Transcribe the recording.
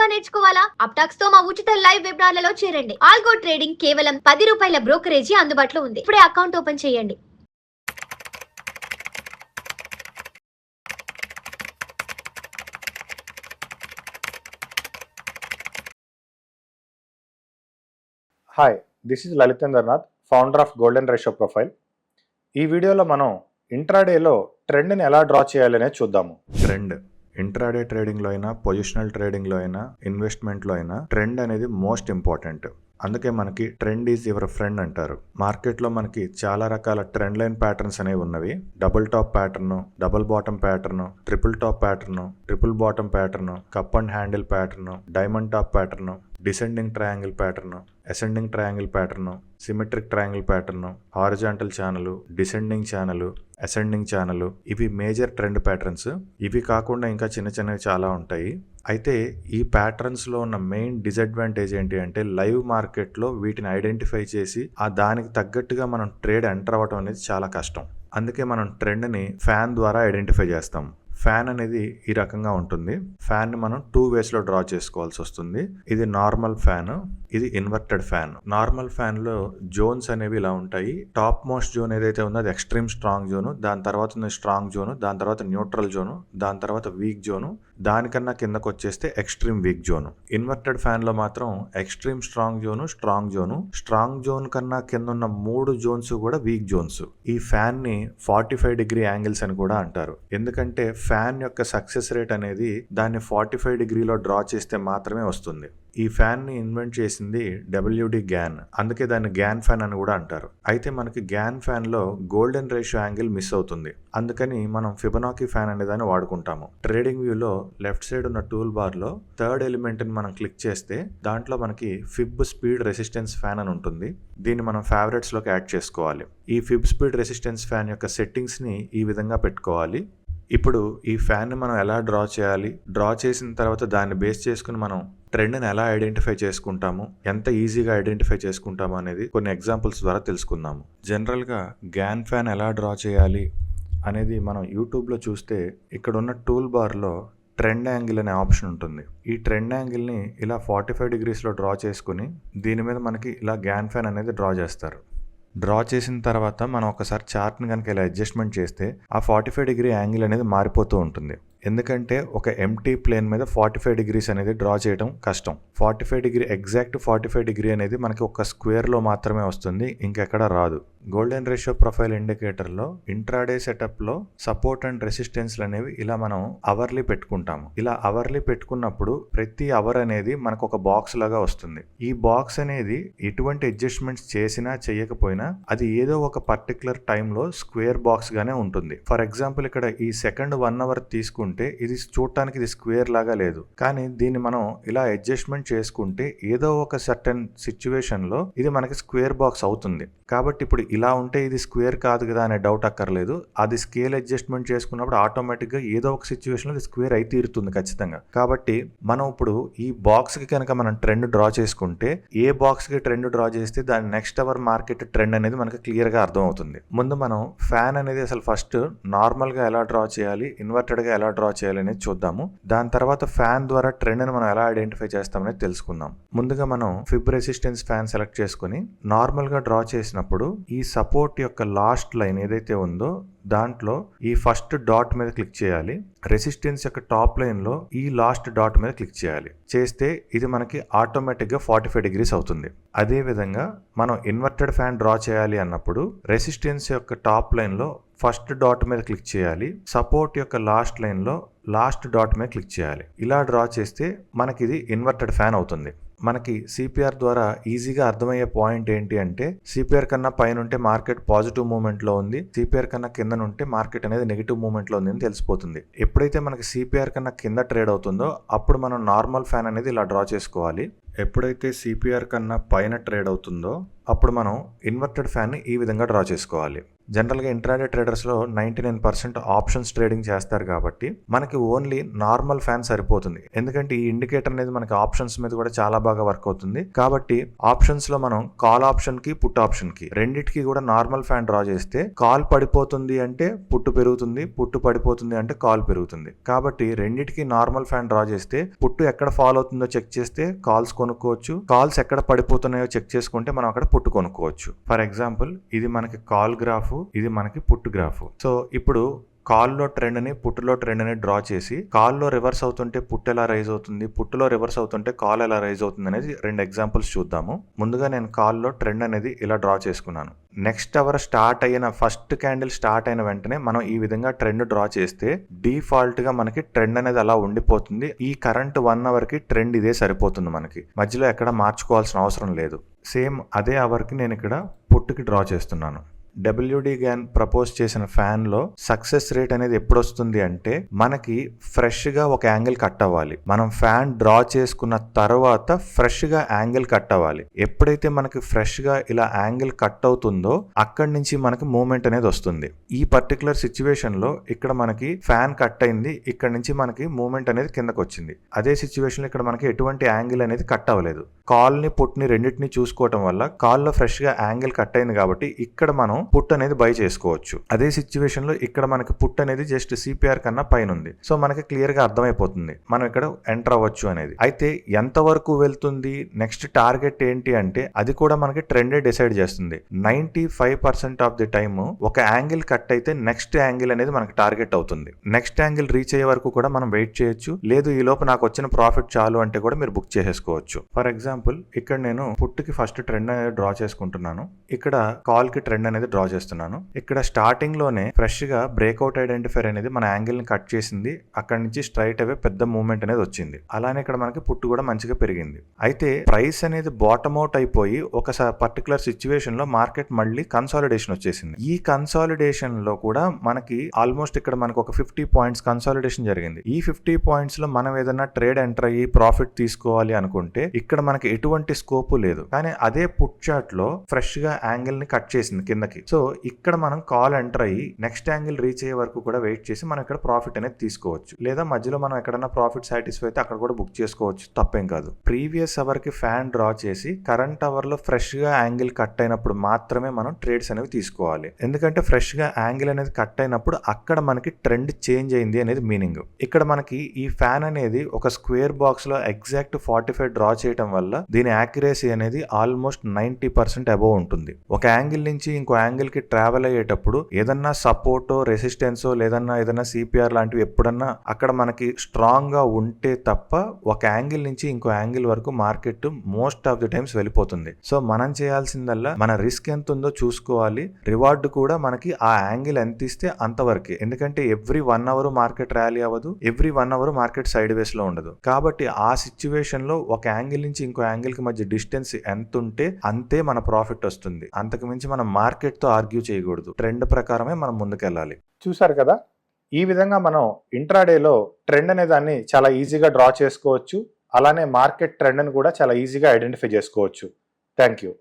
గా నేర్చుకోవాలా? అప్టాక్స్ తో మా ఉచిత లైవ్ వెబినార్లలో చేరండి. ఆల్గో ట్రేడింగ్ కేవలం ₹10 బ్రోకరేజీ అందుబాటులో ఉంది. ఇప్పుడే అకౌంట్ ఓపెన్ చేయండి. Hi, this is Lalitendranath, founder of golden ratio profile. ఈ వీడియోలో మనం ఇంట్రాడేలో ట్రెండ్ని ఎలా డ్రా చేయాలనే చూద్దాము. ట్రెండ్ ఇంట్రాడే ట్రేడింగ్లో అయినా, పొజిషనల్ ట్రేడింగ్లో అయినా, ఇన్వెస్ట్మెంట్లో అయినా ట్రెండ్ అనేది మోస్ట్ ఇంపార్టెంట్. అందుకే మనకి ట్రెండ్ ఈజ్ యువర్ ఫ్రెండ్ అంటారు. మార్కెట్లో మనకి చాలా రకాల ట్రెండ్ లైన్ ప్యాటర్న్స్ అనేవి ఉన్నవి. Double tap pattern, double bottom pattern, triple top pattern, triple bottom pattern, cup and handle pattern, diamond top pattern, descending triangle pattern, ascending triangle pattern, symmetric triangle pattern, horizontal channel, descending channel, ascending channel, ఇవి major trend patterns. ఇవి కాకుండా ఇంకా చిన్న చిన్నవి చాలా ఉంటాయి. అయితే ఈ ప్యాటర్న్స్లో ఉన్న మెయిన్ డిసడ్వాంటేజ్ ఏంటి అంటే లైవ్ మార్కెట్లో వీటిని ఐడెంటిఫై చేసి దానికి తగ్గట్టుగా మనం ట్రేడ్ ఎంటర్ అవ్వడం అనేది చాలా కష్టం. అందుకే మనం ట్రెండ్ని ఫ్యాన్ ద్వారా ఐడెంటిఫై చేస్తాం. ఫ్యాన్ అనేది ఈ రకంగా ఉంటుంది. ఫ్యాన్ని మనం 2 వేస్లో డ్రా చేసుకోవాల్సి వస్తుంది. ఇది నార్మల్ ఫ్యాన్, ఇది ఇన్వర్టెడ్ ఫ్యాన్. నార్మల్ ఫ్యాన్లో జోన్స్ అనేవి ఇలా ఉంటాయి. టాప్ మోస్ట్ జోన్ ఏదైతే ఉందో అది ఎక్స్ట్రీమ్ స్ట్రాంగ్ జోను, దాని తర్వాత ఉంది స్ట్రాంగ్ జోను, దాని తర్వాత న్యూట్రల్ జోను, దాని తర్వాత వీక్ జోను, దానికన్నా కిందకు వచ్చేస్తే ఎక్స్ట్రీమ్ వీక్ జోను. ఇన్వర్టెడ్ ఫ్యాన్లో మాత్రం extreme strong zone, strong zone, strong zone కన్నా కింద ఉన్న 3 జోన్స్ కూడా వీక్ జోన్స్. ఈ ఫ్యాన్ని 45 డిగ్రీ యాంగిల్స్ అని కూడా అంటారు. ఎందుకంటే ఫ్యాన్ యొక్క సక్సెస్ రేట్ అనేది దాన్ని 45 డిగ్రీలో డ్రా చేస్తే మాత్రమే వస్తుంది. ఈ ఫ్యాన్ని ఇన్వెంట్ చేసింది WD గ్యాన్, అందుకే దాన్ని గ్యాన్ ఫ్యాన్ అని కూడా అంటారు. అయితే మనకి గ్యాన్ ఫ్యాన్లో గోల్డెన్ రేషియో యాంగిల్ మిస్ అవుతుంది. అందుకని మనం ఫిబొనాకీ ఫ్యాన్ అనే దాన్ని వాడుకుంటాము. ట్రేడింగ్ వ్యూలో లెఫ్ట్ సైడ్ ఉన్న టూల్ బార్లో థర్డ్ ఎలిమెంట్ని మనం క్లిక్ చేస్తే దాంట్లో మనకి ఫిబ్ స్పీడ్ రెసిస్టెన్స్ ఫ్యాన్ అని ఉంటుంది. దీన్ని మనం ఫేవరెట్స్లోకి యాడ్ చేసుకోవాలి. ఈ ఫిబ్ స్పీడ్ రెసిస్టెన్స్ ఫ్యాన్ యొక్క సెట్టింగ్స్ని ఈ విధంగా పెట్టుకోవాలి. ఇప్పుడు ఈ ఫ్యాన్ని మనం ఎలా డ్రా చేయాలి, డ్రా చేసిన తర్వాత దాన్ని బేస్ చేసుకుని మనం ట్రెండ్ని ఎలా ఐడెంటిఫై చేసుకుంటాము, ఎంత ఈజీగా ఐడెంటిఫై చేసుకుంటాము అనేది కొన్ని ఎగ్జాంపుల్స్ ద్వారా తెలుసుకుందాము. జనరల్గా గ్యాన్ ఫ్యాన్ ఎలా డ్రా చేయాలి అనేది మనం యూట్యూబ్లో చూస్తే ఇక్కడ ఉన్న టూల్ బార్లో ట్రెండ్ యాంగిల్ అనే ఆప్షన్ ఉంటుంది. ఈ ట్రెండ్ యాంగిల్ని ఇలా 45 డిగ్రీస్లో డ్రా చేసుకుని దీని మీద మనకి ఇలా గ్యాన్ ఫ్యాన్ అనేది డ్రా చేస్తారు. డ్రా చేసిన తర్వాత మనం ఒకసారి చార్ట్ని కనుక ఇలా అడ్జస్ట్మెంట్ చేస్తే ఆ 45 డిగ్రీ యాంగిల్ అనేది మారిపోతూ ఉంటుంది. ఎందుకంటే ఒక ఎంటీ ప్లేన్ మీద 45 డిగ్రీస్ అనేది డ్రా చేయడం కష్టం. 45 డిగ్రీ ఎగ్జాక్ట్ 45 డిగ్రీ అనేది మనకి ఒక స్క్వేర్లో మాత్రమే వస్తుంది, ఇంకెక్కడ రాదు. గోల్డెన్ రేషియో ప్రొఫైల్ ఇండికేటర్లో ఇంట్రాడే సెటప్లో సపోర్ట్ అండ్ రెసిస్టెన్స్లు అనేవి ఇలా మనం అవర్లీ పెట్టుకుంటాము. ఇలా అవర్లీ పెట్టుకున్నప్పుడు ప్రతి అవర్ అనేది మనకు ఒక బాక్స్ లాగా వస్తుంది. ఈ బాక్స్ అనేది ఎటువంటి అడ్జస్ట్మెంట్స్ చేసినా చేయకపోయినా అది ఏదో ఒక పర్టికులర్ టైంలో స్క్వేర్ బాక్స్ గానే ఉంటుంది. ఫర్ ఎగ్జాంపుల్ ఇక్కడ ఈ సెకండ్ 1 అవర్ తీసుకుంటే ఇది చూడటానికి ఇది స్క్వేర్ లాగా లేదు, కానీ దీన్ని మనం ఇలా అడ్జస్ట్మెంట్ చేసుకుంటే ఏదో ఒక సర్టెన్ సిచ్యువేషన్ లో ఇది మనకి స్క్వేర్ బాక్స్ అవుతుంది. కాబట్టి ఇప్పుడు ఇలా ఉంటే ఇది స్క్వేర్ కాదు కదా అనే డౌట్ అక్కర్లేదు. అది స్కేల్ అడ్జస్ట్మెంట్ చేసుకున్నప్పుడు ఆటోమేటిక్ గా ఏదో ఒక సిచ్యువేషన్ లో ఇది స్క్వేర్ అయితే తీరుతుంది ఖచ్చితంగా. కాబట్టి మనం ఇప్పుడు ఈ బాక్స్ కి కనుక మనం ట్రెండ్ డ్రా చేసుకుంటే ఏ బాక్స్ కి ట్రెండ్ డ్రా చేస్తే దాని నెక్స్ట్ అవర్ మార్కెట్ ట్రెండ్ అనేది మనకి క్లియర్ గా అర్థం అవుతుంది. ముందు మనం ఫ్యాన్ అనేది అసలు ఫస్ట్ నార్మల్ గా ఎలా డ్రా చేయాలి, ఇన్వర్టెడ్ గా ఎలా డ్రా చేయాలి అనేది చూద్దాము. దాని తర్వాత ఫ్యాన్ ద్వారా ట్రెండ్ ని మనం ఎలా ఐడెంటిఫై చేస్తామనేది తెలుసుకుందాం. ముందుగా మనం ఫిబ్ రెసిస్టెన్స్ ఫ్యాన్ సెలెక్ట్ చేసుకుని నార్మల్ గా డ్రా చేసినప్పుడు ఈ సపోర్ట్ యొక్క లాస్ట్ లైన్ ఏదైతే ఉందో దాంట్లో ఈ ఫస్ట్ డాట్ మీద క్లిక్ చేయాలి. రెసిస్టెన్స్ యొక్క టాప్ లైన్ లో ఈ లాస్ట్ డాట్ మీద క్లిక్ చేయాలి. చేస్తే ఇది మనకి ఆటోమేటిక్ గా 45 డిగ్రీస్ అవుతుంది. అదే విధంగా మనం ఇన్వర్టెడ్ ఫ్యాన్ డ్రా చేయాలి అన్నప్పుడు రెసిస్టెన్స్ యొక్క టాప్ లైన్ లో ఫస్ట్ డాట్ మీద క్లిక్ చేయాలి. సపోర్ట్ యొక్క లాస్ట్ లైన్ లో లాస్ట్ డాట్ మీద క్లిక్ చేయాలి. ఇలా డ్రా చేస్తే మనకి ఇది ఇన్వర్టెడ్ ఫ్యాన్ అవుతుంది. మనకి సిపిఆర్ ద్వారా ఈజీగా అర్థమయ్యే పాయింట్ ఏంటి అంటే సిపిఆర్ కన్నా పైన ఉంటే మార్కెట్ పాజిటివ్ మూవ్మెంట్ లో ఉంది, సిపిఆర్ కన్నా కింద ఉంటే మార్కెట్ అనేది నెగిటివ్ మూవ్మెంట్ లో ఉంది అని తెలిసిపోతుంది. ఎప్పుడైతే మనకి సిపిఆర్ కన్నా కింద ట్రేడ్ అవుతుందో అప్పుడు మనం నార్మల్ ఫ్యాన్ అనేది ఇలా డ్రా చేసుకోవాలి. ఎప్పుడైతే సిపిఆర్ కన్నా పైన ట్రేడ్ అవుతుందో అప్పుడు మనం ఇన్వర్టెడ్ ఫ్యాన్ని ఈ విధంగా డ్రా చేసుకోవాలి. జనరల్గా ఇంట్రాడే ట్రేడర్స్లో 99% ఆప్షన్స్ ట్రేడింగ్ చేస్తారు కాబట్టి మనకి ఓన్లీ నార్మల్ ఫ్యాన్ సరిపోతుంది. ఎందుకంటే ఈ ఇండికేటర్ అనేది మనకి ఆప్షన్స్ మీద కూడా చాలా బాగా వర్క్ అవుతుంది. కాబట్టి ఆప్షన్స్లో మనం కాల్ ఆప్షన్కి పుట్ ఆప్షన్కి రెండింటికి కూడా నార్మల్ ఫ్యాన్ డ్రా చేస్తే కాల్ పడిపోతుంది అంటే పుట్టు పెరుగుతుంది, పుట్టు పడిపోతుంది అంటే కాల్ పెరుగుతుంది. కాబట్టి రెండింటికి నార్మల్ ఫ్యాన్ డ్రా చేస్తే పుట్టు ఎక్కడ ఫాల్ అవుతుందో చెక్ చేస్తే కాల్స్ కొనుక్కోవచ్చు, కాల్స్ ఎక్కడ పడిపోతున్నాయో చెక్ చేసుకుంటే మనం అక్కడ పుట్టు కొనుక్కోవచ్చు. ఫర్ ఎగ్జాంపుల్ ఇది మనకి కాల్ గ్రాఫ్, ఇది మనకి పుట్టు గ్రాఫ్. సో ఇప్పుడు కాల్లో ట్రెండ్ని పుట్టులో ట్రెండ్ని డ్రా చేసి కాల్లో రివర్స్ అవుతుంటే పుట్టు ఎలా రైజ్ అవుతుంది, పుట్టులో రివర్స్ అవుతుంటే కాల్ ఎలా రైజ్ అవుతుంది అనేది 2 ఎగ్జాంపుల్స్ చూద్దాము. ముందుగా నేను కాల్లో ట్రెండ్ అనేది ఇలా డ్రా చేసుకున్నాను. నెక్స్ట్ అవర్ స్టార్ట్ అయిన ఫస్ట్ క్యాండిల్ స్టార్ట్ అయిన వెంటనే మనం ఈ విధంగా ట్రెండ్ డ్రా చేస్తే డిఫాల్ట్ గా మనకి ట్రెండ్ అనేది అలా ఉండిపోతుంది. ఈ కరెంట్ 1 అవర్ కి ట్రెండ్ ఇదే సరిపోతుంది, మనకి మధ్యలో ఎక్కడ మార్చుకోవాల్సిన అవసరం లేదు. సేమ్ అదే అవర్ కి నేను ఇక్కడ పుట్టుకి డ్రా చేస్తున్నాను. WD గ్యాన్ ప్రపోజ్ చేసిన ఫ్యాన్ లో సక్సెస్ రేట్ అనేది ఎప్పుడు వస్తుంది అంటే మనకి ఫ్రెష్ గా ఒక యాంగిల్ కట్ అవ్వాలి. మనం ఫ్యాన్ డ్రా చేసుకున్న తర్వాత ఫ్రెష్ గా యాంగిల్ కట్ అవ్వాలి. ఎప్పుడైతే మనకి ఫ్రెష్ గా ఇలా యాంగిల్ కట్ అవుతుందో అక్కడి నుంచి మనకి మూవ్మెంట్ అనేది వస్తుంది. ఈ పర్టికులర్ సిచ్యువేషన్ లో ఇక్కడ మనకి ఫ్యాన్ కట్ అయింది, ఇక్కడ నుంచి మనకి మూవ్మెంట్ అనేది కిందకు వచ్చింది. అదే సిచ్యువేషన్ లో ఇక్కడ మనకి ఎటువంటి యాంగిల్ అనేది కట్ అవ్వలేదు. కాల్ ని పుట్ ని రెండింటిని చూసుకోవటం వల్ల కాల్ లో ఫ్రెష్ గా యాంగిల్ కట్ అయింది కాబట్టి ఇక్కడ మనం పుట్ అనేది బై చేసుకోవచ్చు. అదే సిచ్యువేషన్ లో ఇక్కడ మనకి పుట్ అనేది జస్ట్ సిపిఆర్ కన్నా పైన ఉంది. సో మనకి క్లియర్ గా అర్థమైపోతుంది మనం ఇక్కడ ఎంటర్ అవ్వచ్చు అనేది. అయితే ఎంత వరకు వెళ్తుంది, నెక్స్ట్ టార్గెట్ ఏంటి అంటే అది కూడా మనకి ట్రెండే డిసైడ్ చేస్తుంది. 95% ఆఫ్ ది టైమ్ ఒక యాంగిల్ కట్ అయితే నెక్స్ట్ యాంగిల్ అనేది మనకి టార్గెట్ అవుతుంది. నెక్స్ట్ యాంగిల్ రీచ్ అయ్యే వరకు కూడా మనం వెయిట్ చేయొచ్చు, లేదు ఈ లోపు నాకు వచ్చిన ప్రాఫిట్ చాలు అంటే కూడా మీరు బుక్ చేసేసుకోవచ్చు. ఫర్ ఎగ్జాంపుల్ ఇక్కడ నేను పుట్టుకి ఫస్ట్ ట్రెండ్ అనేది డ్రా చేసుకుంటున్నాను, ఇక్కడ కాల్ కి ట్రెండ్ అనేది డ్రా చేస్తున్నాను. ఇక్కడ స్టార్టింగ్ లోనే ఫ్రెష్ గా బ్రేక్అవుట్ ఐడెంటిఫైర్ అనేది మన యాంగిల్ ని కట్ చేసింది. అక్కడ నుంచి స్ట్రైట్ అవే పెద్ద మూవ్మెంట్ అనేది వచ్చింది. అలానే ఇక్కడ మనకి పుట్టు కూడా మంచిగా పెరిగింది. అయితే ప్రైస్ అనేది బాటమ్ అవుట్ అయిపోయి ఒక పర్టికులర్ సిచ్యువేషన్ లో మార్కెట్ మళ్ళీ కన్సాలిడేషన్ వచ్చేసింది. ఈ కన్సాలిడేషన్ లో కూడా మనకి ఆల్మోస్ట్ ఇక్కడ మనకు ఒక 50 పాయింట్స్ కన్సాలిడేషన్ జరిగింది. ఈ 50 పాయింట్స్ లో మనం ఏదైనా ట్రేడ్ ఎంటర్ అయ్యి ప్రాఫిట్ తీసుకోవాలి అనుకుంటే ఇక్కడ మనకి ఎటువంటి స్కోప్ లేదు. కానీ అదే పుట్ చార్ట్ లో ఫ్రెష్ గా యాంగిల్ ని కట్ చేసింది కిందకి. సో ఇక్కడ మనం కాల్ ఎంటర్ అయ్యి నెక్స్ట్ యాంగిల్ రీచ్ అయ్యే వరకు కూడా వెయిట్ చేసి మనం ఇక్కడ ప్రాఫిట్ అనేది తీసుకోవచ్చు. లేదా మధ్యలో మనం ఎక్కడైనా ప్రాఫిట్ సాటిస్ఫై అయితే అక్కడ కూడా బుక్ చేసుకోవచ్చు, తప్పేం కాదు. ప్రీవియస్ అవర్ కి ఫ్యాన్ డ్రా చేసి కరెంట్ అవర్ లో ఫ్రెష్ గా యాంగిల్ కట్ అయినప్పుడు మాత్రమే మనం ట్రేడ్స్ అనేవి తీసుకోవాలి. ఎందుకంటే ఫ్రెష్ గా యాంగిల్ అనేది కట్ అయినప్పుడు అక్కడ మనకి ట్రెండ్ చేంజ్ అయింది అనేది మీనింగ్. ఇక్కడ మనకి ఈ ఫ్యాన్ అనేది ఒక స్క్వేర్ బాక్స్ లో ఎగ్జాక్ట్ 45 డ్రా చేయడం వల్ల దీని యాక్యురసీ అనేది ఆల్మోస్ట్ 90% అబోవ్ ఉంటుంది. ఒక యాంగిల్ నుంచి ఇంకో యాంగిల్ కి ట్రావెల్ అయ్యేటప్పుడు ఏదన్నా సపోర్టో రెసిస్టెన్సో లేదన్నా ఏదన్నా సిపిఆర్ లాంటివి ఎప్పుడన్నా అక్కడ మనకి స్ట్రాంగ్ గా ఉంటే తప్ప ఒక యాంగిల్ నుంచి ఇంకో యాంగిల్ వరకు market most of the times వెళ్ళిపోతుంది. సో మనం చేయాల్సిందల్లా మన రిస్క్ ఎంత ఉందో చూసుకోవాలి, రివార్డ్ కూడా మనకి ఆ యాంగిల్ ఎంత ఇస్తే అంతవరకే. ఎందుకంటే ఎవ్రీ 1 అవర్ మార్కెట్ ర్యాలీ అవ్వదు, every 1 hour market sideways లో ఉండదు. కాబట్టి ఆ సిచ్యువేషన్ లో ఒక యాంగిల్ నుంచి ఇంకో యాంగిల్ కి మధ్య డిస్టెన్స్ ఎంత ఉంటే అంతే మన ప్రాఫిట్ వస్తుంది. అంతకు మించి మనం మార్కెట్ తో ఆర్గ్యూ చేయకూడదు. ట్రెండ్ ప్రకారమే మనం ముందుకెళ్ళాలి. చూసారు కదా, ఈ విధంగా మనం ఇంట్రాడేలో ట్రెండ్ అనే దాన్ని చాలా ఈజీగా డ్రా చేసుకోవచ్చు. అలానే మార్కెట్ ట్రెండ్ని కూడా చాలా ఈజీగా ఐడెంటిఫై చేసుకోవచ్చు. Thank you.